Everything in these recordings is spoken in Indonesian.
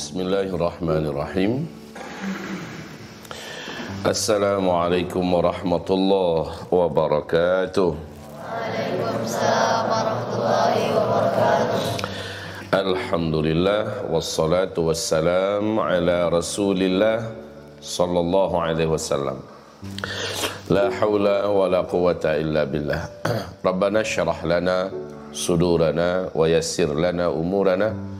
Bismillahirrahmanirrahim. Assalamualaikum warahmatullahi wabarakatuh. Waalaikumsalam warahmatullahi wabarakatuh. Alhamdulillah wassalatu wassalam ala Rasulillah sallallahu alaihi wasallam. La haula wa la quwwata illa billah. Rabbana syrah lana sudurana wa yassir lana umurana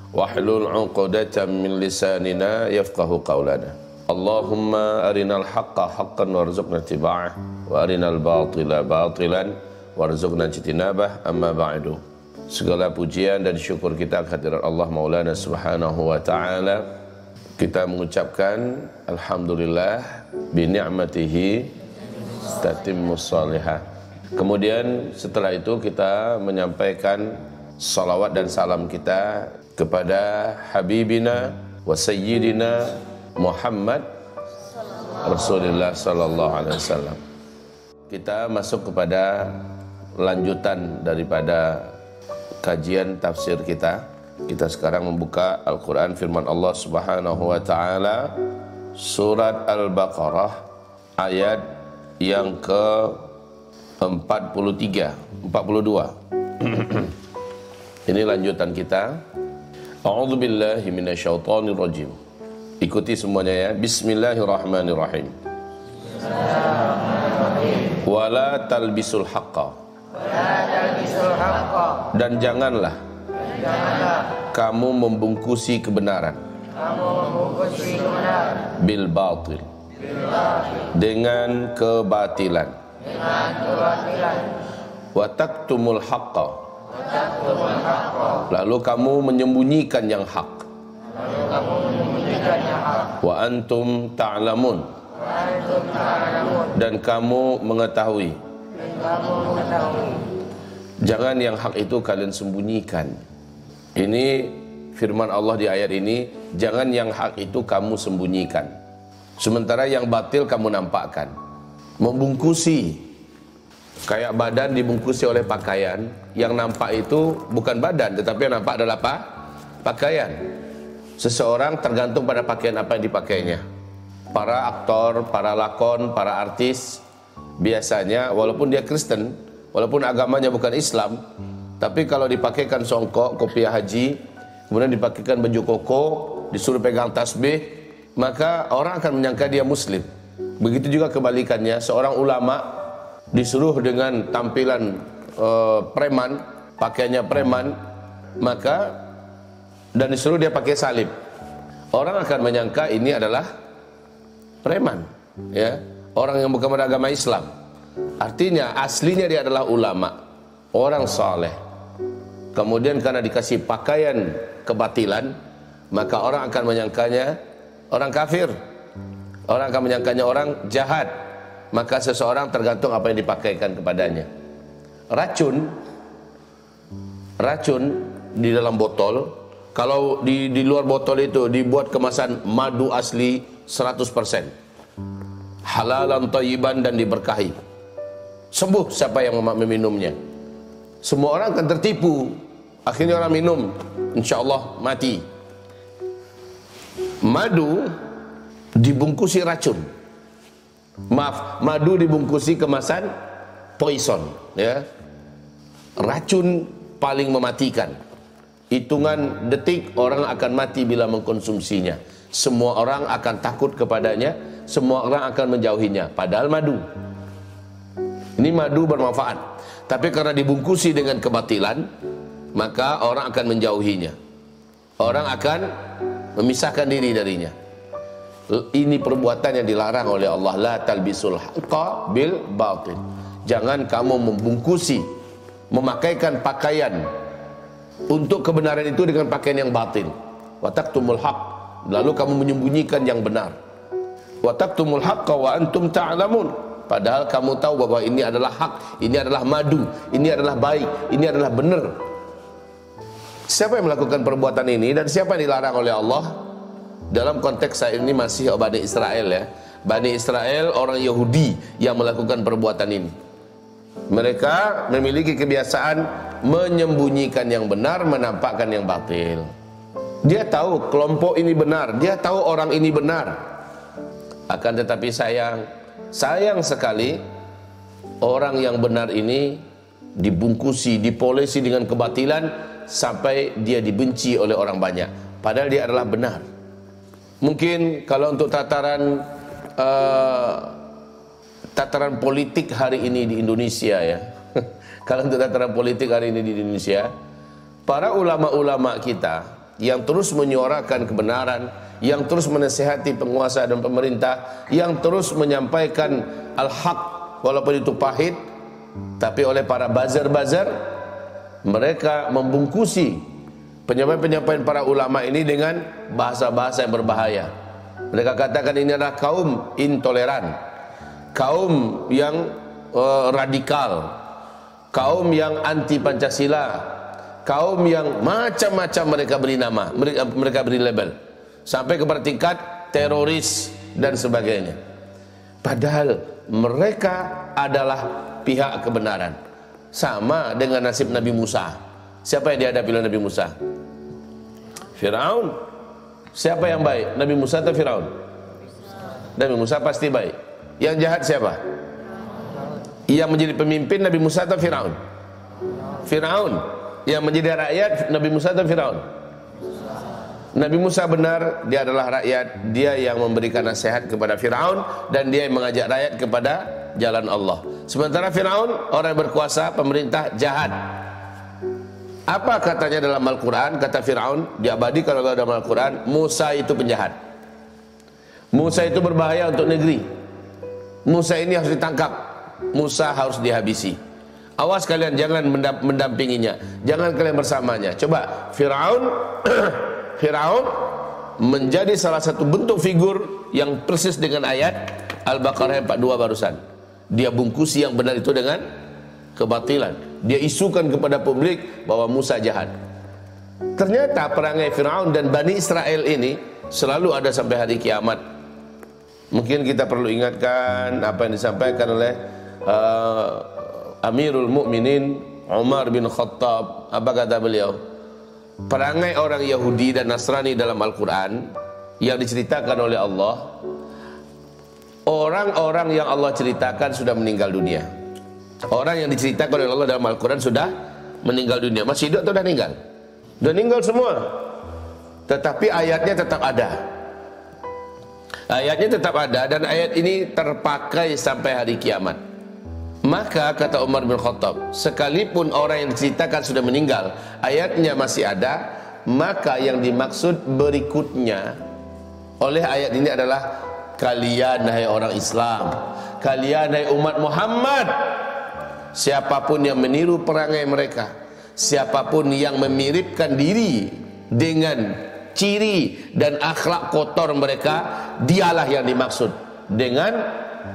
wahlul 'uqdatam min lisanina yafqahu qawlana. Allahumma arinal haqqa haqqan warzuqna ittiba'ah wa arinal batila batilan warzuqna ijtinabah. Amma ba'du. Segala pujian dan syukur kita kehadirat Allah Maulana Subhanahu wa taala. Kita mengucapkan alhamdulillah bi ni'matihi tatimmus shalihat. Kemudian setelah itu kita menyampaikan salawat dan salam kita kepada Habibina wa Sayyidina Muhammad Rasulullah sallallahu alaihi wasallam. Kita masuk kepada lanjutan daripada kajian tafsir kita. Kita sekarang membuka Al-Quran, firman Allah Subhanahu wa taala, surat Al-Baqarah ayat yang ke-43, 42. Ini lanjutan kita. A'udzubillahi minasyaitonirrajim. Ikuti semuanya ya. Bismillahirrahmanirrahim. Wala talbisul haqqa. Dan janganlah kamu membungkusi kebenaran. Bil batil. Dengan kebatilan. Wa taktumul haqqa. Lalu kamu menyembunyikan yang hak. Wa antum ta'lamun. Dan kamu mengetahui. Jangan yang hak itu kalian sembunyikan. Ini firman Allah di ayat ini. Jangan yang hak itu kamu sembunyikan, sementara yang batil kamu nampakkan. Membungkusi, kayak badan dibungkusi oleh pakaian. Yang nampak itu bukan badan, tetapi yang nampak adalah apa? Pakaian. Seseorang tergantung pada pakaian apa yang dipakainya. Para aktor, para lakon, para artis, biasanya walaupun dia Kristen, walaupun agamanya bukan Islam, tapi kalau dipakaikan songkok, kopiah haji, kemudian dipakaikan baju koko, disuruh pegang tasbih, maka orang akan menyangka dia Muslim. Begitu juga kebalikannya, seorang ulama disuruh dengan tampilan preman, pakaiannya preman, maka dan disuruh dia pakai salib, orang akan menyangka ini adalah preman, ya, orang yang bukan beragama Islam. Artinya aslinya dia adalah ulama, orang saleh. Kemudian karena dikasih pakaian kebatilan, maka orang akan menyangkanya orang kafir. Orang akan menyangkanya orang jahat. Maka seseorang tergantung apa yang dipakaikan kepadanya. Racun di dalam botol, kalau di luar botol itu dibuat kemasan madu asli 100%, halalan thayyiban dan diberkahi, sembuh siapa yang meminumnya. Semua orang akan tertipu, akhirnya orang minum, insya Allah mati. Madu dibungkusi racun, madu dibungkusi kemasan poison, ya, racun paling mematikan. Hitungan detik orang akan mati bila mengkonsumsinya. Semua orang akan takut kepadanya, semua orang akan menjauhinya. Padahal madu ini madu bermanfaat, tapi karena dibungkusi dengan kebatilan, maka orang akan menjauhinya. Orang akan memisahkan diri darinya. Ini perbuatan yang dilarang oleh Allah. La talbisul haqqa bil batil. Jangan kamu membungkusi, memakaikan pakaian untuk kebenaran itu dengan pakaian yang batil. Wa taktumul haqq. Lalu kamu menyembunyikan yang benar. Wa taktumul haqqa wa antum ta'lamun. Padahal kamu tahu bahwa ini adalah hak, ini adalah madu, ini adalah baik, ini adalah benar. Siapa yang melakukan perbuatan ini dan siapa yang dilarang oleh Allah? Dalam konteks saat ini masih Bani Israel, ya. Bani Israel, orang Yahudi yang melakukan perbuatan ini. Mereka memiliki kebiasaan menyembunyikan yang benar, menampakkan yang batil. Dia tahu kelompok ini benar, dia tahu orang ini benar. Akan tetapi sayang sekali orang yang benar ini dibungkusi, dipolesi dengan kebatilan sampai dia dibenci oleh orang banyak. Padahal dia adalah benar. Mungkin kalau untuk tataran politik hari ini di Indonesia ya. Kalau untuk tataran politik hari ini di Indonesia, para ulama-ulama kita yang terus menyuarakan kebenaran, yang terus menasihati penguasa dan pemerintah, yang terus menyampaikan al-haq walaupun itu pahit, tapi oleh para buzzer-buzzer mereka membungkusi penyampaian-penyampaian para ulama ini dengan bahasa-bahasa yang berbahaya. Mereka katakan ini adalah kaum intoleran, kaum yang radikal, kaum yang anti Pancasila, kaum yang macam-macam mereka beri nama, mereka beri label, sampai kepada tingkat teroris dan sebagainya. Padahal mereka adalah pihak kebenaran. Sama dengan nasib Nabi Musa. Siapa yang dihadapi oleh Nabi Musa? Firaun. Siapa yang baik? Nabi Musa atau Firaun? Nabi Musa pasti baik. Yang jahat siapa? Yang menjadi pemimpin Nabi Musa atau Firaun? Firaun. Yang menjadi rakyat Nabi Musa atau Firaun? Nabi Musa benar, dia adalah rakyat, dia yang memberikan nasihat kepada Firaun dan dia yang mengajak rakyat kepada jalan Allah. Sementara Firaun orang yang berkuasa, pemerintah jahat. Apa katanya dalam Al-Quran? Kata Firaun, diabadikan oleh dalam Al-Quran, Musa itu penjahat, Musa itu berbahaya untuk negeri, Musa ini harus ditangkap, Musa harus dihabisi. Awas kalian jangan mendampinginya, jangan kalian bersamanya. Coba Firaun menjadi salah satu bentuk figur yang persis dengan ayat Al-Baqarah 42 barusan. Dia bungkusi yang benar itu dengan kebatilan. Dia isukan kepada publik bahwa Musa jahat. Ternyata perangai Firaun dan Bani Israel ini selalu ada sampai hari kiamat. Mungkin kita perlu ingatkan apa yang disampaikan oleh Amirul Mukminin Umar bin Khattab. Apa kata beliau? Perangai orang Yahudi dan Nasrani dalam Al-Quran yang diceritakan oleh Allah, orang-orang yang Allah ceritakan sudah meninggal dunia. Orang yang diceritakan oleh Allah dalam Al-Quran sudah meninggal dunia. Masih hidup atau sudah meninggal? Sudah meninggal semua. Tetapi ayatnya tetap ada. Ayatnya tetap ada dan ayat ini terpakai sampai hari kiamat. Maka kata Umar bin Khattab, sekalipun orang yang diceritakan sudah meninggal, ayatnya masih ada, maka yang dimaksud berikutnya oleh ayat ini adalah kalian hai orang Islam, kalian hai umat Muhammad, siapapun yang meniru perangai mereka, siapapun yang memiripkan diri dengan ciri dan akhlak kotor mereka, dialah yang dimaksud dengan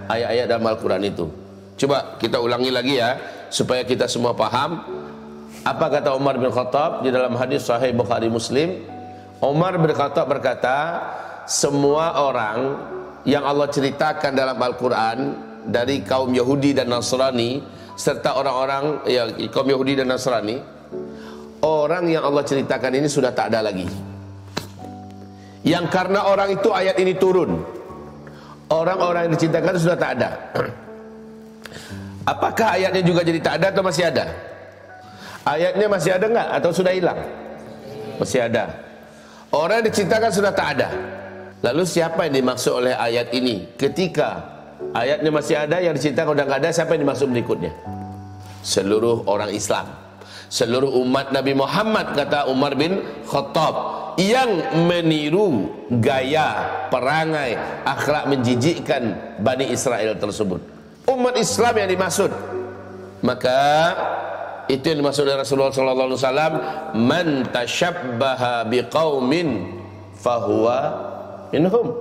ayat-ayat dalam Al-Quran itu. Coba kita ulangi lagi ya, supaya kita semua paham. Apa kata Umar bin Khattab di dalam hadis Sahih Bukhari Muslim? Umar bin Khattab berkata, semua orang yang Allah ceritakan dalam Al-Quran dari kaum Yahudi dan Nasrani, serta orang-orang yang kaum Yahudi dan Nasrani, orang yang Allah ceritakan ini sudah tak ada lagi. Yang karena orang itu ayat ini turun, orang-orang yang diceritakan sudah tak ada. Apakah ayatnya juga jadi tak ada atau masih ada? Ayatnya masih ada enggak atau sudah hilang? Masih ada. Orang yang diceritakan sudah tak ada. Lalu siapa yang dimaksud oleh ayat ini? Ketika ayatnya masih ada, yang diceritakan sudah enggak ada, siapa yang dimaksud berikutnya? Seluruh orang Islam, seluruh umat Nabi Muhammad, kata Umar bin Khattab, yang meniru gaya, perangai, akhlak menjijikkan Bani Israel tersebut. Umat Islam yang dimaksud. Maka itu yang dimaksud oleh Rasulullah sallallahu alaihi wasallam, man tashabbaha biqaumin fahuwa minhum.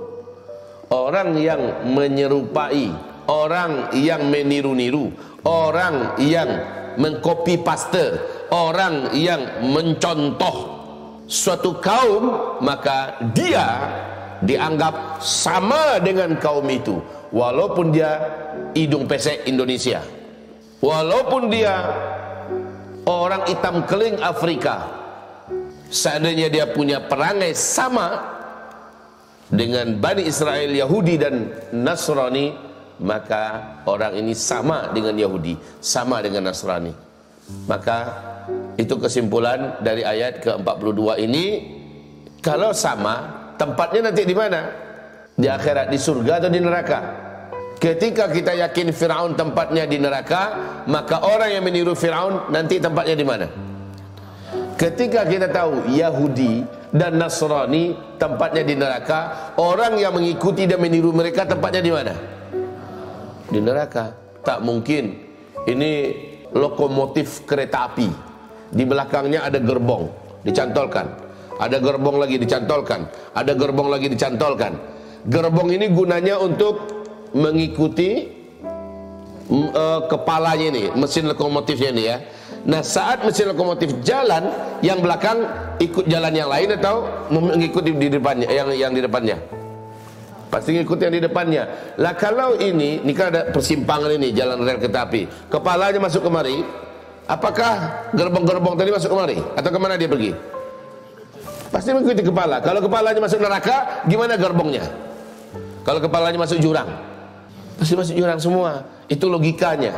Orang yang menyerupai, orang yang meniru-niru, orang yang mengcopy paste, orang yang mencontoh suatu kaum, maka dia dianggap sama dengan kaum itu, walaupun dia hidung pesek Indonesia, walaupun dia orang hitam keling Afrika, seandainya dia punya perangai sama dengan Bani Israel, Yahudi dan Nasrani, maka orang ini sama dengan Yahudi, sama dengan Nasrani. Maka itu kesimpulan dari ayat ke-42 ini. Kalau sama, tempatnya nanti di mana? Di akhirat, di surga atau di neraka? Ketika kita yakin Firaun tempatnya di neraka, maka orang yang meniru Firaun nanti tempatnya di mana? Ketika kita tahu Yahudi dan Nasrani tempatnya di neraka, orang yang mengikuti dan meniru mereka tempatnya di mana? Di neraka. Tak mungkin. Ini lokomotif kereta api, di belakangnya ada gerbong dicantolkan, ada gerbong lagi dicantolkan, ada gerbong lagi dicantolkan. Gerbong ini gunanya untuk mengikuti kepalanya ini, mesin lokomotifnya ini ya. Nah, saat mesin lokomotif jalan, yang belakang ikut jalan yang lain atau mengikuti di depannya, yang di depannya? Pasti ngikut yang di depannya. Lah kalau ini kan ada persimpangan ini, jalan rel kereta api, kepalanya masuk kemari, apakah gerbong-gerbong tadi masuk kemari atau kemana dia pergi? Pasti mengikuti kepala. Kalau kepalanya masuk neraka, gimana gerbongnya? Kalau kepalanya masuk jurang, pasti masuk jurang semua. Itu logikanya.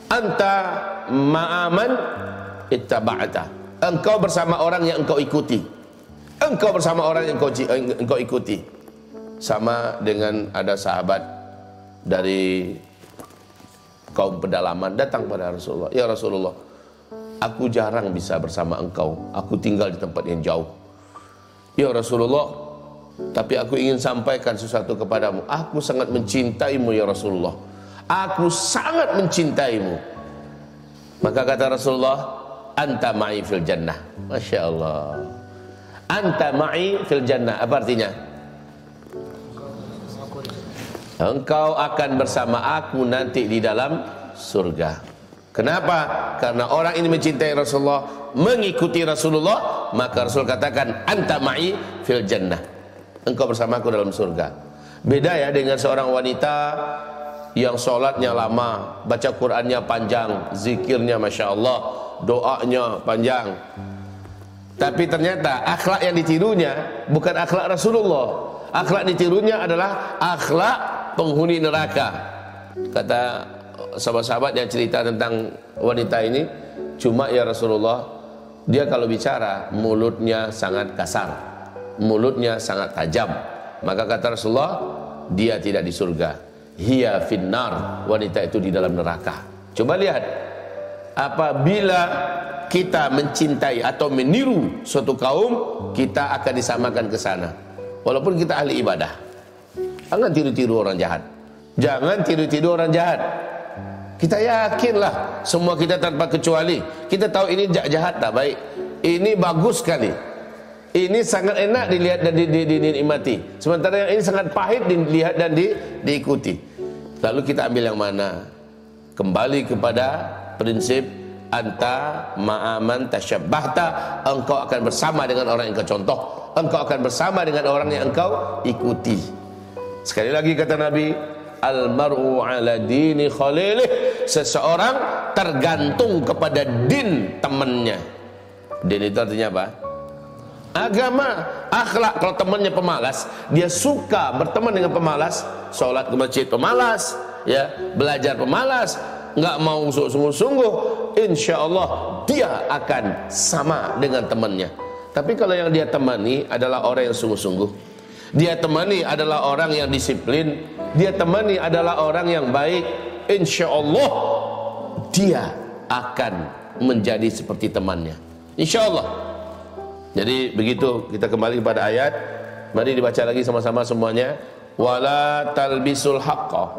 Anta ma'aman ittaba'ata. Engkau bersama orang yang engkau ikuti. Engkau bersama orang yang engkau ikuti. Sama dengan ada sahabat dari kaum pedalaman datang pada Rasulullah. Ya Rasulullah, aku jarang bisa bersama engkau. Aku tinggal di tempat yang jauh. Ya Rasulullah, tapi aku ingin sampaikan sesuatu kepadamu. Aku sangat mencintaimu ya Rasulullah. Aku sangat mencintaimu. Maka kata Rasulullah, anta ma'i fil jannah. Masya Allah. Anta ma'i fil jannah. Apa artinya? Engkau akan bersama aku nanti di dalam surga. Kenapa? Karena orang ini mencintai Rasulullah, mengikuti Rasulullah, maka Rasul katakan anta ma'i fil jannah. Engkau bersama aku dalam surga. Beda ya dengan seorang wanita yang sholatnya lama, baca Qur'annya panjang, zikirnya Masya Allah, doanya panjang, tapi ternyata akhlak yang ditirunya bukan akhlak Rasulullah. Akhlak ditirunya adalah akhlak penghuni neraka. Kata sahabat-sahabat yang cerita tentang wanita ini, cuma ya Rasulullah, dia kalau bicara mulutnya sangat kasar, mulutnya sangat tajam. Maka kata Rasulullah, dia tidak di surga. Hiya finnar, wanita itu di dalam neraka. Coba lihat, apabila kita mencintai atau meniru suatu kaum, kita akan disamakan ke sana. Walaupun kita ahli ibadah, jangan tiru-tiru orang jahat. Jangan tiru-tiru orang jahat. Kita yakinlah semua kita tanpa kecuali, kita tahu ini jahat tak baik, ini bagus sekali, ini sangat enak dilihat dan dinikmati, sementara yang ini sangat pahit dilihat dan diikuti. Lalu kita ambil yang mana? Kembali kepada prinsip anta ma'aman tasyabbahta. Engkau akan bersama dengan orang yang engkau contoh, engkau akan bersama dengan orang yang engkau ikuti. Sekali lagi kata Nabi, al-mar'u ala dini khalilih. Seseorang tergantung kepada din temannya. Din itu artinya apa? Agama, akhlak. Kalau temannya pemalas, dia suka berteman dengan pemalas, sholat ke masjid pemalas, ya, belajar pemalas, nggak mau sungguh-sungguh, insya Allah dia akan sama dengan temannya. Tapi kalau yang dia temani adalah orang yang sungguh-sungguh, dia temani adalah orang yang disiplin, dia temani adalah orang yang baik, insya Allah dia akan menjadi seperti temannya, insya Allah. Jadi begitu, kita kembali pada ayat. Mari dibaca lagi sama-sama semuanya. Wala talbisul haqqa,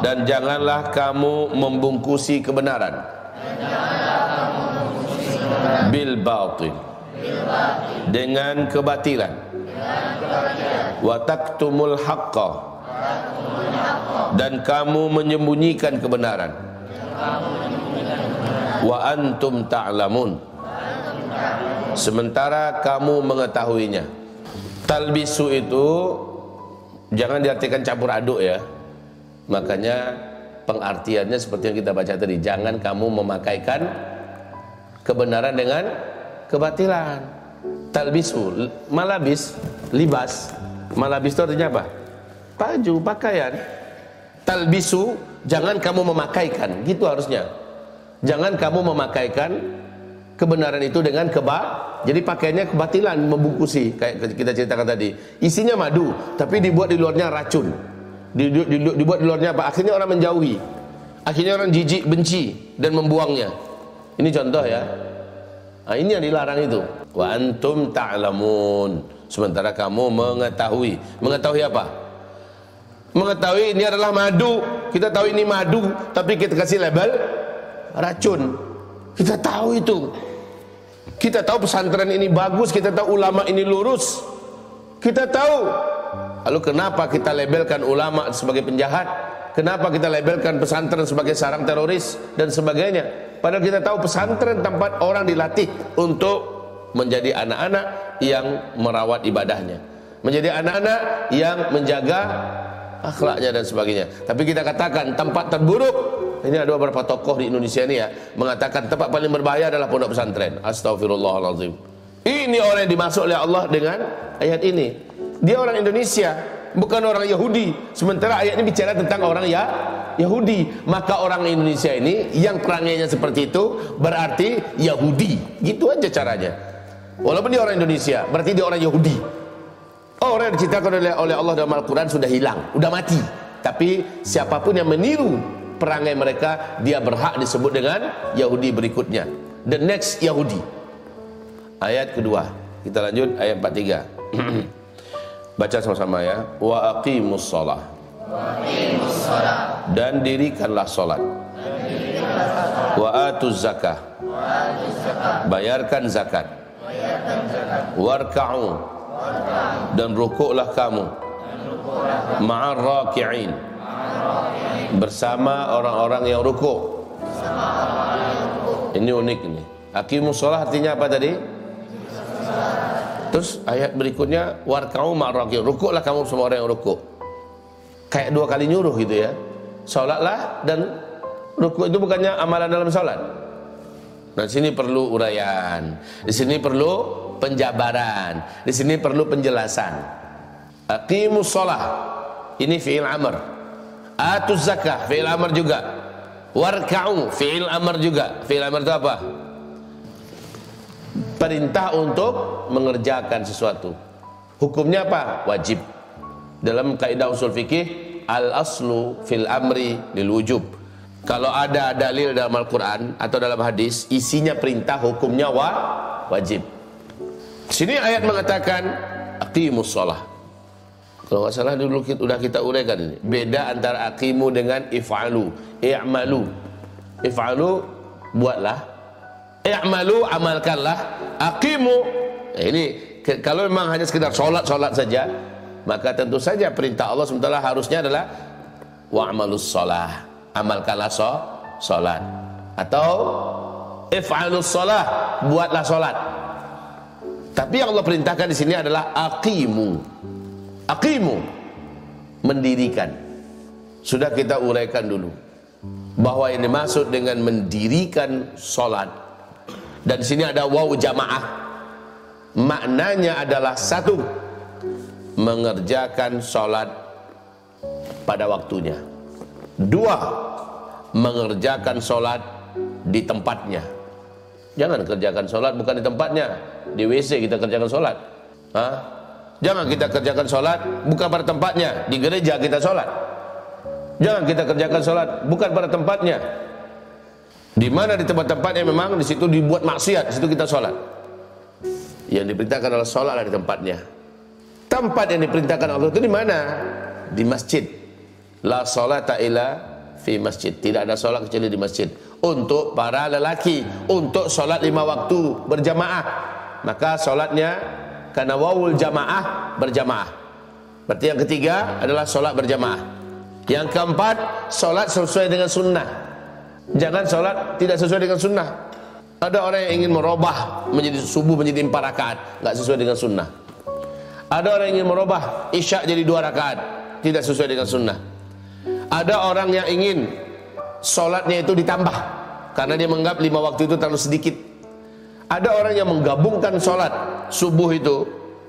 dan janganlah kamu membungkusi kebenaran, bil batil, dengan kebatilan, wa taktumul haqqa, dan kamu menyembunyikan kebenaran, wa antum ta'lamun, sementara kamu mengetahuinya. Talbisu itu jangan diartikan campur aduk ya. Makanya pengartiannya seperti yang kita baca tadi, jangan kamu memakaikan kebenaran dengan kebatilan. Talbisu, malabis, libas. Malabis itu artinya apa? Baju, pakaian. Talbisu, jangan kamu memakaikan, gitu harusnya. Jangan kamu memakaikan kebenaran itu dengan jadi pakaiannya kebatilan, membungkusi, kayak kita ceritakan tadi. Isinya madu, tapi dibuat di luarnya racun. Dibuat di luarnya apa? Akhirnya orang menjauhi. Akhirnya orang jijik, benci dan membuangnya. Ini contoh ya. Nah, ini yang dilarang itu. Wa antum ta'lamun. Sementara kamu mengetahui. Mengetahui apa? Mengetahui ini adalah madu. Kita tahu ini madu, tapi kita kasih label racun. Kita tahu itu. Kita tahu pesantren ini bagus, kita tahu ulama ini lurus. Kita tahu. Lalu kenapa kita labelkan ulama sebagai penjahat? Kenapa kita labelkan pesantren sebagai sarang teroris dan sebagainya? Padahal kita tahu pesantren tempat orang dilatih untuk menjadi anak-anak yang merawat ibadahnya, menjadi anak-anak yang menjaga akhlaknya dan sebagainya. Tapi kita katakan tempat terburuk, ini ada beberapa tokoh di Indonesia ini ya, mengatakan tempat paling berbahaya adalah pondok pesantren. Astagfirullahaladzim. Ini orang yang dimaksud oleh Allah dengan ayat ini. Dia orang Indonesia, bukan orang Yahudi. Sementara ayat ini bicara tentang orang Yahudi. Maka orang Indonesia ini yang perangainya seperti itu berarti Yahudi. Gitu aja caranya. Walaupun dia orang Indonesia, berarti dia orang Yahudi. Orang yang diceritakan oleh Allah dalam Al-Quran sudah hilang, sudah mati. Tapi siapapun yang meniru perangai mereka, dia berhak disebut dengan Yahudi berikutnya. The next Yahudi. Ayat kedua. Kita lanjut ayat 43. Baca sama-sama ya. Wa aqimus shalah. Dan dirikanlah salat. Wa atuz zakah. Bayarkan zakat. Warka'u. Dan rukuklah kamu. Ma'ar raki'in. Bersama orang-orang yang rukuk. Ini unik ini. Aqimus shalah artinya apa tadi? Terus ayat berikutnya warka'u ma'ar raki'in. Rukuklah kamu semua orang yang rukuk. Kayak dua kali nyuruh gitu ya. Salatlah dan rukuk itu bukannya amalan dalam salat. Nah, di sini perlu uraian. Di sini perlu penjabaran. Di sini perlu penjelasan. Aqimus shalah. Ini fi'il amr. Atuz zakah, fi'il amr juga. Warka'u, fi'il amr juga. Fi'il amr itu apa? Perintah untuk mengerjakan sesuatu. Hukumnya apa? Wajib. Dalam kaidah usul fikih, al-aslu fil amri lil wujub. Kalau ada dalil dalam Al-Quran atau dalam hadis, isinya perintah, hukumnya wajib. Sini ayat mengatakan aqimus shalah. Kalau nggak salah dulu kita uraikan ini. Beda antara aqimu dengan if'alu. I'malu. If'alu, buatlah. I'malu, amalkanlah. Aqimu, ini kalau memang hanya sekedar solat saja, maka tentu saja perintah Allah SWT harusnya adalah wa'malus shalah. Amalkanlah solat. Atau if'alus shalah, buatlah solat. Tapi yang Allah perintahkan di sini adalah aqimu. Aqimu, mendirikan. Sudah kita uraikan dulu bahwa ini maksud dengan mendirikan solat. Dan di sini ada waw jamaah. Maknanya adalah satu, mengerjakan solat pada waktunya. Dua, mengerjakan solat di tempatnya. Jangan kerjakan solat bukan di tempatnya. Di WC kita kerjakan solat. Jangan kita kerjakan solat bukan pada tempatnya. Di gereja kita solat. Jangan kita kerjakan solat bukan pada tempatnya. Di mana di tempat-tempatnya memang di situ dibuat maksiat, di situ kita solat. Yang diperintahkan adalah solatlah di tempatnya. Tempat yang diperintahkan Allah itu di mana? Di masjid. La salata illa fi masjid. Tidak ada solat kecuali di masjid. Untuk para lelaki, untuk solat 5 waktu berjamaah. Maka solatnya karena wawul jamaah, berjamaah. Berarti yang ketiga adalah solat berjamaah. Yang keempat, solat sesuai dengan sunnah. Jangan solat tidak sesuai dengan sunnah. Ada orang yang ingin merubah menjadi subuh menjadi 4 rakaat, nggak sesuai dengan sunnah. Ada orang yang ingin merubah isya jadi 2 rakaat, tidak sesuai dengan sunnah. Ada orang yang ingin solatnya itu ditambah karena dia menganggap 5 waktu itu terlalu sedikit. Ada orang yang menggabungkan sholat subuh itu.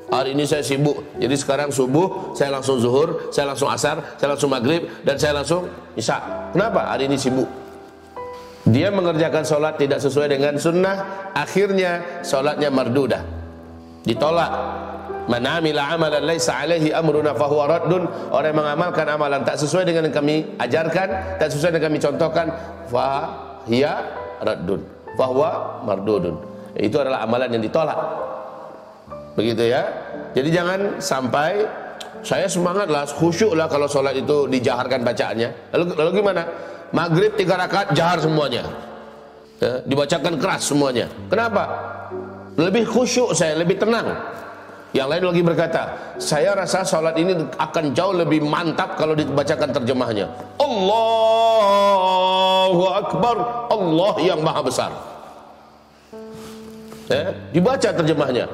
Hari ini saya sibuk, jadi sekarang subuh saya langsung zuhur, saya langsung asar, saya langsung maghrib, dan saya langsung isya. Kenapa? Hari ini sibuk. Dia mengerjakan sholat tidak sesuai dengan sunnah, akhirnya sholatnya mardudah, ditolak. Man amila amalan laisa alaihi amruna fahuwa raddun. Orang yang mengamalkan amalan tak sesuai dengan yang kami ajarkan, tak sesuai dengan yang kami contohkan, fahiya raddun, fahuwa mardudun. Itu adalah amalan yang ditolak. Begitu ya. Jadi jangan sampai saya semangat lah, khusyuk lah kalau sholat itu dijaharkan bacaannya. Lalu gimana? Maghrib 3 rakaat jahar semuanya, ya, dibacakan keras semuanya. Kenapa? Lebih khusyuk saya, lebih tenang. Yang lain lagi berkata, saya rasa sholat ini akan jauh lebih mantap kalau dibacakan terjemahnya. Allahu Akbar, Allah yang maha besar. Ya, dibaca terjemahnya.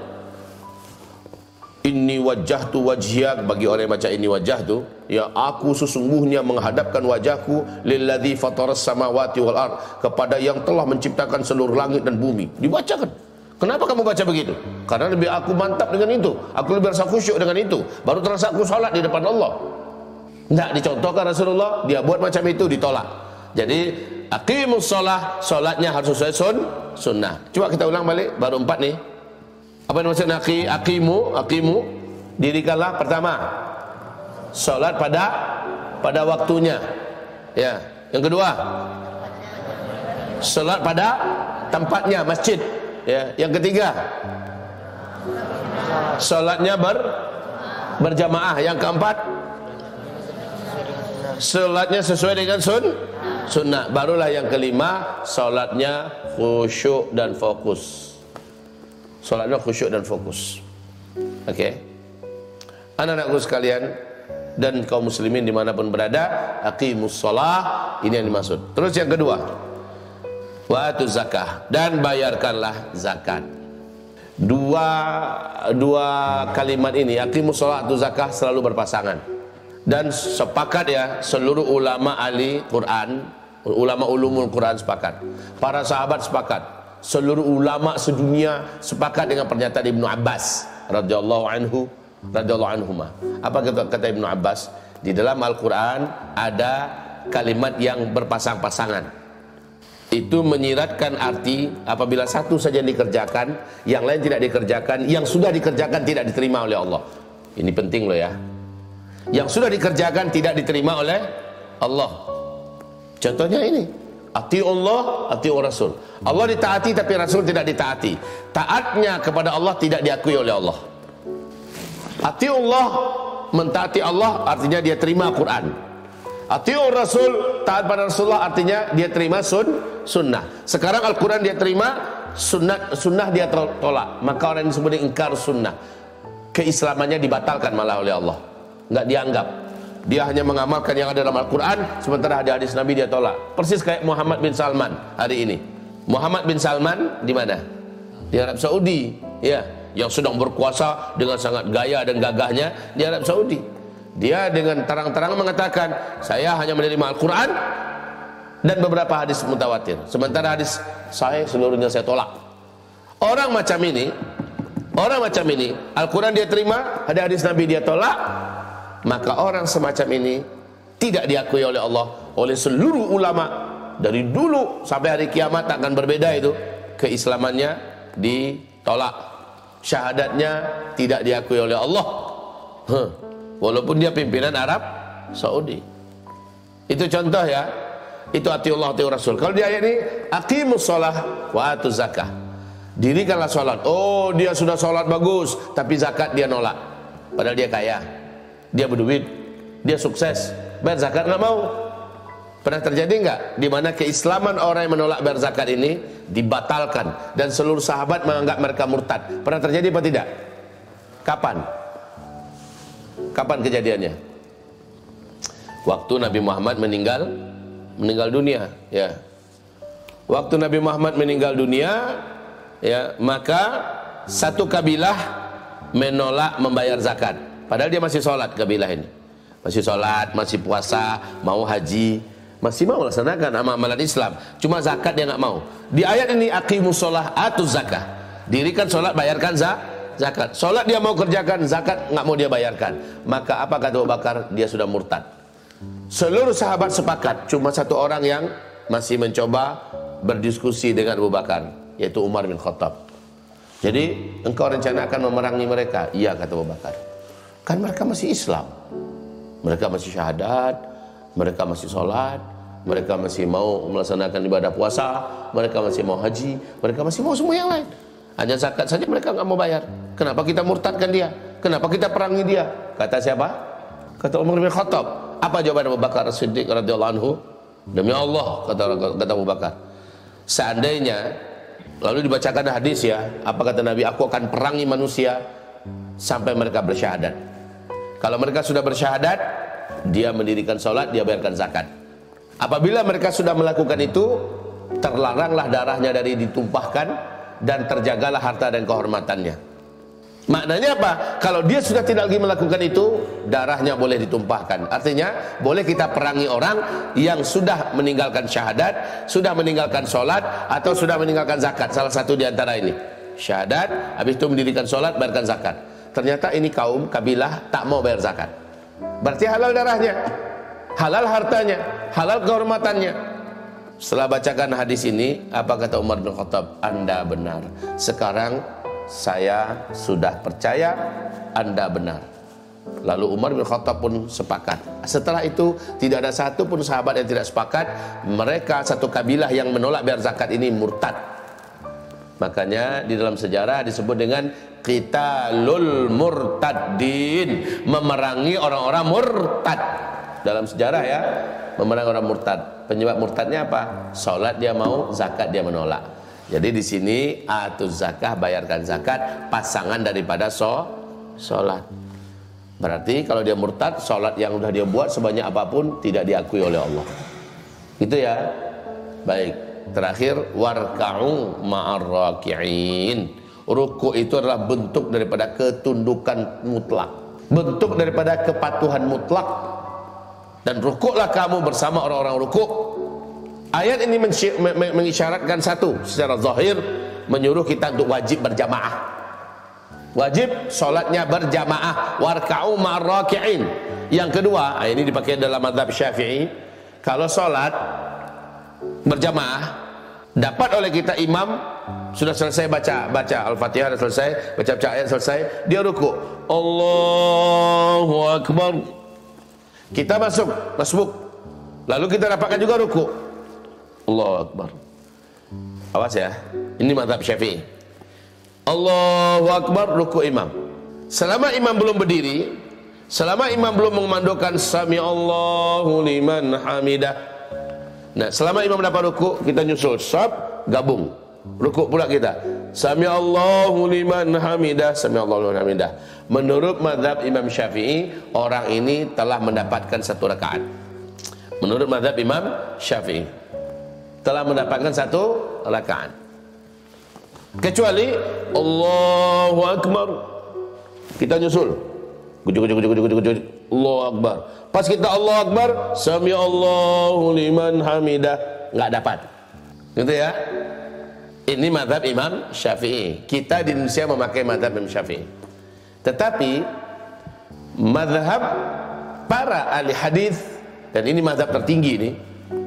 Inni wajjahtu wajhiya, bagi orang yang baca ini wajjahtu, ya, aku sesungguhnya menghadapkan wajahku lilladzi fataras samawati wal ard, kepada yang telah menciptakan seluruh langit dan bumi. Dibacakan. Kenapa kamu baca begitu? Karena lebih aku mantap dengan itu, aku lebih rasa khusyuk dengan itu, baru terasa aku salat di depan Allah. Tidak dicontohkan Rasulullah, dia buat macam itu, ditolak. Jadi aqimus shalah, salatnya harus sesuai sunnah. Coba kita ulang balik, baru 4 nih. Apa yang maksudnya aqimu? Dirikanlah, pertama, salat pada waktunya. Ya. Yang kedua, salat pada tempatnya, masjid. Ya. Yang ketiga, salatnya berjamaah. Yang keempat, salatnya sesuai dengan sunnah. Barulah yang kelima, salatnya khusyuk dan fokus. Salatnya khusyuk dan fokus. Oke. Anak-anakku sekalian dan kaum muslimin dimanapun berada, aqimus shalah, ini yang dimaksud. Terus yang kedua, wa atuz zakah, dan bayarkanlah zakat. Dua kalimat ini, aqimus shalah, atuz zakah, selalu berpasangan. Dan sepakat ya, seluruh ulama ahli Quran, ulama ulumul Quran sepakat. Para sahabat sepakat. Seluruh ulama sedunia sepakat dengan pernyataan Ibnu Abbas radhiyallahu anhuma. Apa kata Ibnu Abbas? Di dalam Al-Quran ada kalimat yang berpasang-pasangan. Itu menyiratkan arti apabila satu saja yang dikerjakan, yang lain tidak dikerjakan, yang sudah dikerjakan tidak diterima oleh Allah. Ini penting loh ya. Yang sudah dikerjakan tidak diterima oleh Allah. Contohnya ini, atiullah, atiur Rasul. Allah ditaati tapi Rasul tidak ditaati. Taatnya kepada Allah tidak diakui oleh Allah. Atiullah, mentaati Allah, artinya dia terima Quran. Atiur Rasul, taat pada Rasulullah, artinya dia terima sunnah. Sekarang Al-Quran dia terima, sunnah dia tolak. Maka orang yang disebut ingkar sunnah, keislamannya dibatalkan malah oleh Allah. Enggak dianggap. Dia hanya mengamalkan yang ada dalam Al-Quran, sementara ada hadis Nabi dia tolak. Persis kayak Muhammad bin Salman hari ini. Muhammad bin Salman di mana? Di Arab Saudi, ya, yang sedang berkuasa dengan sangat gaya dan gagahnya di Arab Saudi. Dia dengan terang-terang mengatakan, saya hanya menerima Al-Quran dan beberapa hadis mutawatir, sementara hadis sahih seluruhnya saya tolak. Orang macam ini, Al-Quran dia terima, ada hadis Nabi dia tolak. Maka orang semacam ini tidak diakui oleh Allah, oleh seluruh ulama. Dari dulu sampai hari kiamat akan berbeda itu. Keislamannya ditolak, syahadatnya tidak diakui oleh Allah, walaupun dia pimpinan Arab Saudi. Itu contoh ya. Itu atiullah, atiur Rasul. Kalau di ayat ini, aqimus shalah wa atuz zakah, dirikanlah sholat. Oh, dia sudah sholat bagus, tapi zakat dia nolak. Padahal dia kaya, dia berduit, dia sukses, bayar zakat nggak mau. Pernah terjadi nggak di mana keislaman orang yang menolak bayar zakat ini dibatalkan dan seluruh sahabat menganggap mereka murtad? Pernah terjadi apa tidak? Kapan? Kapan kejadiannya? Waktu Nabi Muhammad meninggal dunia, ya. Waktu Nabi Muhammad meninggal dunia, ya, maka satu kabilah menolak membayar zakat. Padahal dia masih sholat, kabilah ini masih sholat, masih puasa, mau haji. masih mau melaksanakan amalan Islam, cuma zakat dia nggak mau. Di ayat ini aqimus shalah atuz zakah, dirikan sholat, bayarkan zakat. Sholat dia mau kerjakan, zakat nggak mau dia bayarkan. Maka apa kata Abu Bakar? Dia sudah murtad. Seluruh sahabat sepakat, cuma satu orang yang masih mencoba berdiskusi dengan Abu Bakar, yaitu Umar bin Khattab. Jadi engkau rencanakan memerangi mereka? Iya, kata Abu Bakar. Kan mereka masih Islam, mereka masih syahadat, mereka masih sholat, mereka masih mau melaksanakan ibadah puasa, mereka masih mau haji, mereka masih mau semua yang lain. Hanya zakat saja mereka nggak mau bayar. Kenapa kita murtadkan dia? Kenapa kita perangi dia? Kata siapa? Kata Umar bin Khattab. Apa jawaban Abu Bakar Siddiq radhiyallahu anhu? Demi Allah, kata Abu Bakar, seandainya, lalu dibacakan hadis ya, apa kata Nabi? Aku akan perangi manusia sampai mereka bersyahadat. Kalau mereka sudah bersyahadat, dia mendirikan sholat, dia bayarkan zakat. Apabila mereka sudah melakukan itu, terlaranglah darahnya dari ditumpahkan dan terjagalah harta dan kehormatannya. Maknanya apa? Kalau dia sudah tidak lagi melakukan itu, darahnya boleh ditumpahkan. Artinya boleh kita perangi orang yang sudah meninggalkan syahadat, sudah meninggalkan sholat, atau sudah meninggalkan zakat. Salah satu di antara ini, syahadat, habis itu mendirikan sholat, bayarkan zakat. Ternyata ini kaum kabilah tak mau bayar zakat. Berarti halal darahnya, halal hartanya, halal kehormatannya. Setelah bacakan hadis ini, apa kata Umar bin Khattab? Anda benar. Sekarang saya sudah percaya Anda benar. Lalu Umar bin Khattab pun sepakat. Setelah itu tidak ada satu pun sahabat yang tidak sepakat. Mereka satu kabilah yang menolak bayar zakat ini murtad. Makanya di dalam sejarah disebut dengan qitalul murtadin, memerangi orang-orang murtad. Dalam sejarah ya, memerangi orang murtad. Penyebab murtadnya apa? Salat dia mau, zakat dia menolak. Jadi di sini atuz zakah, bayarkan zakat, pasangan daripada salat. Berarti kalau dia murtad, salat yang sudah dia buat sebanyak apapun tidak diakui oleh Allah. Itu ya. Baik. Terakhir, warka'u ma'ar raki'in. Ruku' itu adalah bentuk daripada ketundukan mutlak, bentuk daripada kepatuhan mutlak. Dan rukuklah kamu bersama orang-orang rukuk. Ayat ini mengisyaratkan satu, secara zahir menyuruh kita untuk wajib berjamaah. Wajib sholatnya berjamaah. Warka'u ma'ar raki'in. Yang kedua, ini dipakai dalam mazhab Syafi'i. Kalau sholat berjamaah, dapat oleh kita imam sudah selesai baca Al-Fatihah, sudah selesai baca ayat, selesai, dia rukuk, Allahu Akbar, kita masuk, lalu kita dapatkan juga rukuk, Allahu Akbar. Awas ya, ini mazhab Syafi'i. Allahu Akbar, rukuk imam. Selama imam belum berdiri, selama imam belum mengumandukan Sami Allahu liman hamidah. Nah, selama imam dapat rukuk, kita nyusul, gabung, rukuk pula kita, Sami Allahu liman hamidah, Sami Allahu liman hamidah. Menurut mazhab Imam Syafi'i, orang ini telah mendapatkan satu rakaat. Menurut mazhab Imam Syafi'i, telah mendapatkan satu rakaat. Kecuali Allahu Akbar, kita nyusul, Allahu Akbar. Pas kita Allahu Akbar, Sami Allahu liman hamidah, nggak dapat. Gitu ya. Ini mazhab Imam Syafi'i. Kita di Indonesia memakai mazhab Imam Syafi'i. Tetapi mazhab para ahli hadis, dan ini mazhab tertinggi ini,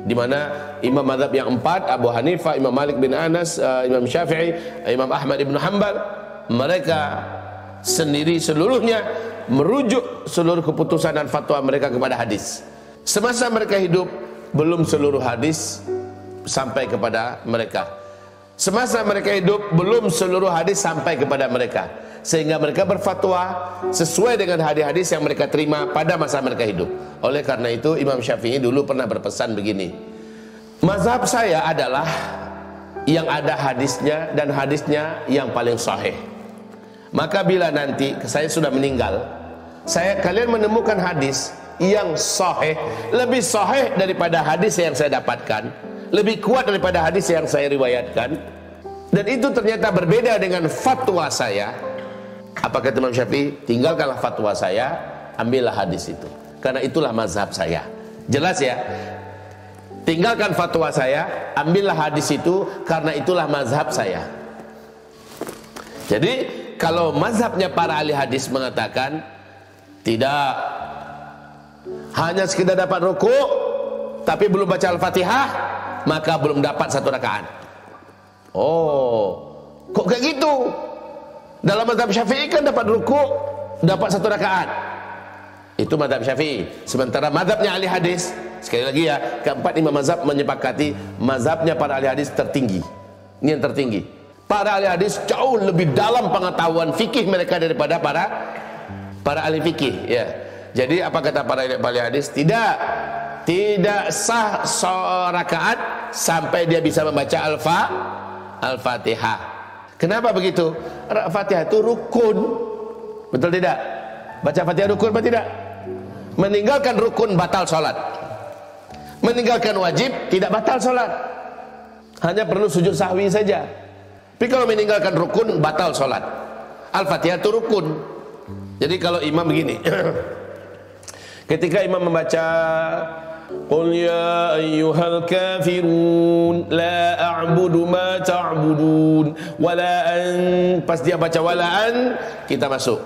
di mana imam mazhab yang empat, Abu Hanifah, Imam Malik bin Anas, Imam Syafi'i, Imam Ahmad ibn Hanbal, mereka sendiri seluruhnya merujuk seluruh keputusan dan fatwa mereka kepada hadis. Semasa mereka hidup, belum seluruh hadis sampai kepada mereka. Semasa mereka hidup, belum seluruh hadis sampai kepada mereka. Sehingga mereka berfatwa sesuai dengan hadis-hadis yang mereka terima pada masa mereka hidup. Oleh karena itu, Imam Syafi'i dulu pernah berpesan begini, mazhab saya adalah yang ada hadisnya dan hadisnya yang paling sahih. Maka bila nanti saya sudah meninggal, kalian menemukan hadis yang sahih, lebih sahih daripada hadis yang saya dapatkan, lebih kuat daripada hadis yang saya riwayatkan, dan itu ternyata berbeda dengan fatwa saya, apa kata Imam Syafi'i? Tinggalkanlah fatwa saya, ambillah hadis itu, karena itulah mazhab saya. Jelas ya? tinggalkan fatwa saya, ambillah hadis itu, karena itulah mazhab saya. Jadi kalau mazhabnya para ahli hadis mengatakan tidak, hanya sekedar dapat rukuk tapi belum baca Al-Fatihah, maka belum dapat 1 rakaat. Oh, kok kayak gitu? Dalam mazhab Syafi'i kan dapat rukuk, dapat 1 rakaat. Itu mazhab Syafi'i. Sementara mazhabnya ahli hadis, sekali lagi ya, keempat imam mazhab menyepakati mazhabnya para ahli hadis tertinggi. Ini yang tertinggi. Para ahli hadis jauh lebih dalam pengetahuan fikih mereka daripada para ahli fikih, ya. Jadi apa kata para ahli hadis? Tidak sah rakaat sampai dia bisa membaca Al-Fatihah. Kenapa begitu? Al-Fatihah itu rukun. Betul tidak? Baca Fatihah rukun apa tidak? Meninggalkan rukun batal salat. Meninggalkan wajib tidak batal salat. Hanya perlu sujud sahwi saja. Tapi kalau meninggalkan rukun batal salat. Al-Fatihah itu rukun. Jadi kalau imam begini, ketika imam membaca Qul ya ayyuhal kafirun la a'budu ma ta'budun wala an, pas dia baca walaan, kita masuk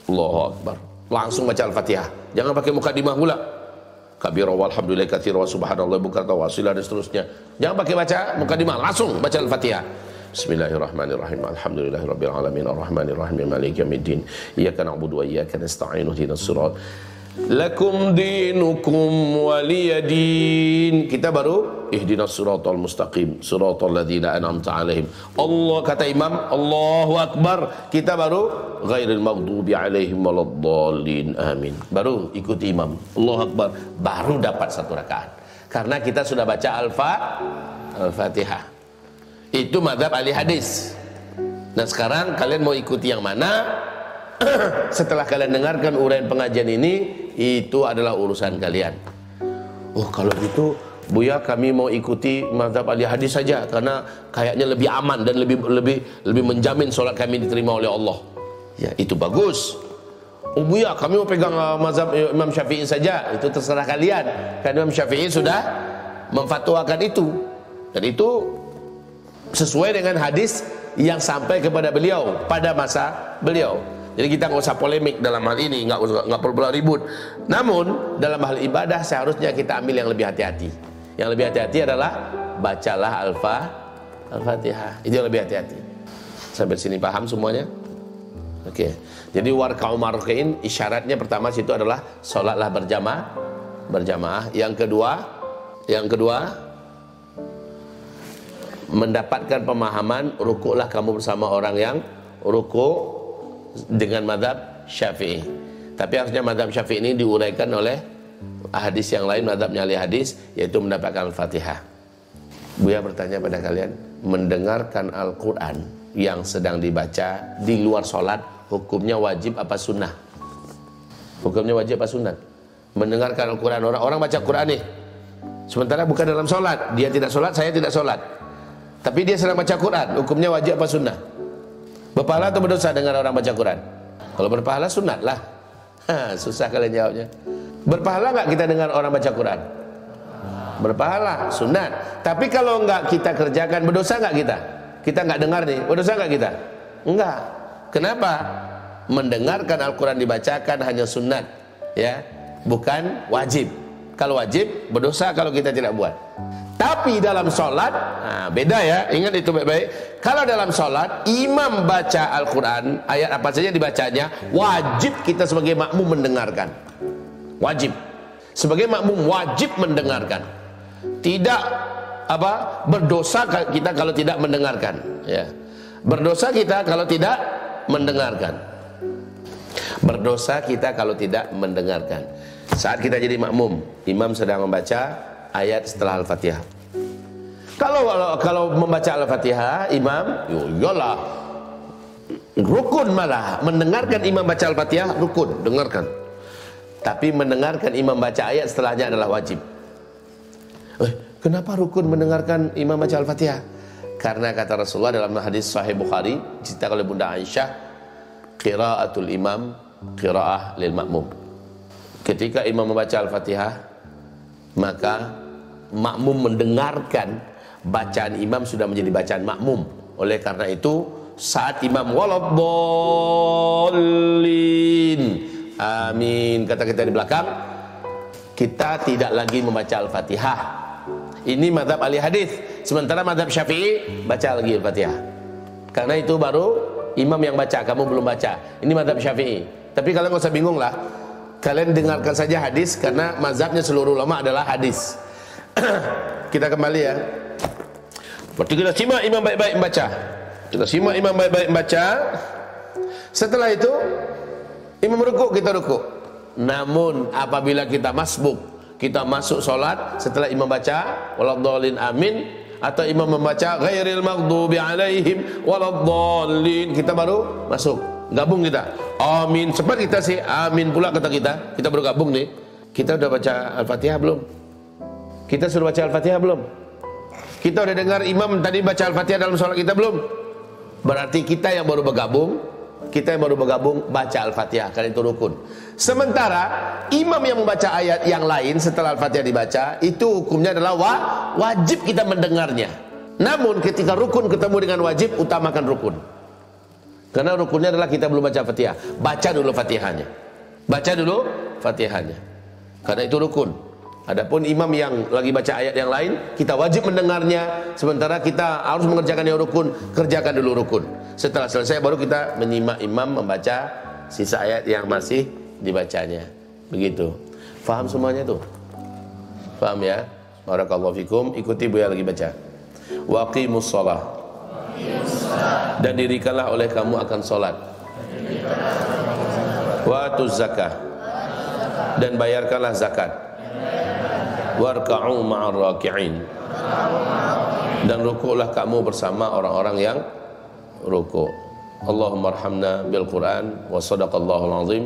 Allahu Akbar, langsung baca Al-Fatihah. Jangan pakai mukadimah pula, kabira walhamdulillah katsira wa subhanallah bukratan wa asila dan seterusnya. Jangan pakai baca mukadimah, langsung baca Al-Fatihah. Bismillahirrahmanirrahim. Alhamdulillahirabbil alamin arrahmanirrahim maliki yaumiddin. Iyyaka na'budu wa iyyaka nasta'in ihdinas siratal lakum dinukum waliyadin. Kita baru ihdinas siratal mustaqim siratal ladzina an'amta 'alaihim. Allah kata imam, Allahu akbar. Kita baru ghairil maghdubi 'alaihim waladdallin. Amin. Baru ikuti imam. Allahu akbar. Baru dapat 1 rakaat. Karena kita sudah baca Al-Fatihah. Itu mazhab ahli hadis. Nah sekarang kalian mau ikuti yang mana? Setelah kalian dengarkan uraian pengajian ini, itu adalah urusan kalian. Oh kalau gitu Buya kami mau ikuti mazhab ahli hadis saja, karena kayaknya lebih aman dan lebih menjamin solat kami diterima oleh Allah. Ya itu bagus. Oh Buya kami mau pegang mazhab Imam Syafi'i saja. Itu terserah kalian. Karena Imam Syafi'i sudah memfatwakan itu. Dan itu sesuai dengan hadis yang sampai kepada beliau pada masa beliau. Jadi kita nggak usah polemik dalam hal ini, nggak perlu ribut. Namun dalam hal ibadah seharusnya kita ambil yang lebih hati-hati. Yang lebih hati-hati adalah bacalah Al-Fatihah. Itu yang lebih hati-hati. Sampai sini paham semuanya? Oke. Jadi warka'u markain isyaratnya pertama situ adalah sholatlah berjamaah. Yang kedua mendapatkan pemahaman rukuklah kamu bersama orang yang rukuk dengan mazhab Syafi'i. Tapi harusnya mazhab Syafi'i ini diuraikan oleh hadis yang lain, mazhabnya ahli hadis, yaitu mendapatkan Al-Fatihah. Buya bertanya pada kalian, mendengarkan Al-Quran yang sedang dibaca di luar sholat, hukumnya wajib apa sunnah? Hukumnya wajib apa sunnah? Mendengarkan Al-Quran, orang baca Quran nih, sementara bukan dalam sholat, dia tidak sholat, saya tidak sholat, tapi dia sedang baca Quran, hukumnya wajib apa sunnah? Berpahala atau berdosa dengan orang baca Quran? Kalau berpahala sunat lah. Susah kalian jawabnya. Berpahala nggak kita dengar orang baca Quran? Berpahala, sunat. Tapi kalau nggak kita kerjakan, berdosa nggak kita? Kita nggak dengar nih, berdosa nggak kita? Enggak. Kenapa? Mendengarkan Al-Quran dibacakan hanya sunat, ya, bukan wajib. Kalau wajib, berdosa kalau kita tidak buat. Tapi dalam sholat, nah beda ya, ingat itu baik-baik. Kalau dalam sholat, imam baca Al-Quran, ayat apa saja dibacanya, wajib kita sebagai makmum mendengarkan. Wajib. Sebagai makmum wajib mendengarkan. Tidak berdosa kita kalau tidak mendengarkan. Ya. Berdosa kita kalau tidak mendengarkan. Berdosa kita kalau tidak mendengarkan. Saat kita jadi makmum, imam sedang membaca ayat setelah Al-Fatihah. Kalau membaca Al-Fatihah, imam, iyalah rukun, malah mendengarkan imam baca Al-Fatihah rukun, dengarkan. Tapi mendengarkan imam baca ayat setelahnya adalah wajib. Kenapa rukun mendengarkan imam baca Al-Fatihah? Karena kata Rasulullah dalam hadis Sahih Bukhari, diceritakan oleh Bunda Aisyah, qiraatul imam qiraah lil makmum. Ketika imam membaca Al-Fatihah, maka makmum mendengarkan bacaan imam sudah menjadi bacaan makmum. Oleh karena itu saat imam waladdallin, amin, kata kita di belakang, kita tidak lagi membaca Al-Fatihah. Ini mazhab ahli hadis. Sementara mazhab Syafi'i baca lagi Al-Fatihah. Karena itu baru imam yang baca, kamu belum baca. Ini mazhab Syafi'i. Tapi kalian nggak usah bingung lah. Kalian dengarkan saja hadis karena mazhabnya seluruh ulama adalah hadis. Kita kembali ya. Berarti kita simak imam baik-baik membaca. Kita simak imam baik-baik membaca. Setelah itu imam rukuk, kita rukuk. Namun apabila kita masbuk, kita masuk solat setelah imam baca waladdallin amin, atau imam membaca ghairil maghdubi alaihim waladdallin, kita baru masuk, gabung kita amin. Cepat kita sih amin pula kata kita. Kita baru gabung nih. Kita udah baca Al-Fatihah belum? Kita sudah baca Al-Fatihah belum? Kita udah dengar imam tadi baca Al-Fatihah dalam sholat kita belum? Berarti kita yang baru bergabung, baca Al-Fatihah, karena itu rukun. Sementara imam yang membaca ayat yang lain setelah Al-Fatihah dibaca, itu hukumnya adalah wajib kita mendengarnya. Namun ketika rukun ketemu dengan wajib, utamakan rukun. Karena rukunnya adalah kita belum baca Fatihah. Baca dulu Fatihahnya. Karena itu rukun. Adapun imam yang lagi baca ayat yang lain, kita wajib mendengarnya. Sementara kita harus mengerjakan yang rukun, kerjakan dulu rukun. Setelah selesai baru kita menyimak imam membaca sisa ayat yang masih dibacanya. Begitu. Faham semuanya tuh? Faham ya? Barakallahu fikum. Ikuti Buya lagi baca. Waqimus shalah. Dan dirikanlah oleh kamu akan salat. Wa atuz zakah. Dan bayarkanlah zakat. Warka'u ma'ar raki'in. Dan rukuklah kamu bersama orang-orang yang rukuk. Allahumma arhamna bil Qur'an wa sadaqallahul azim.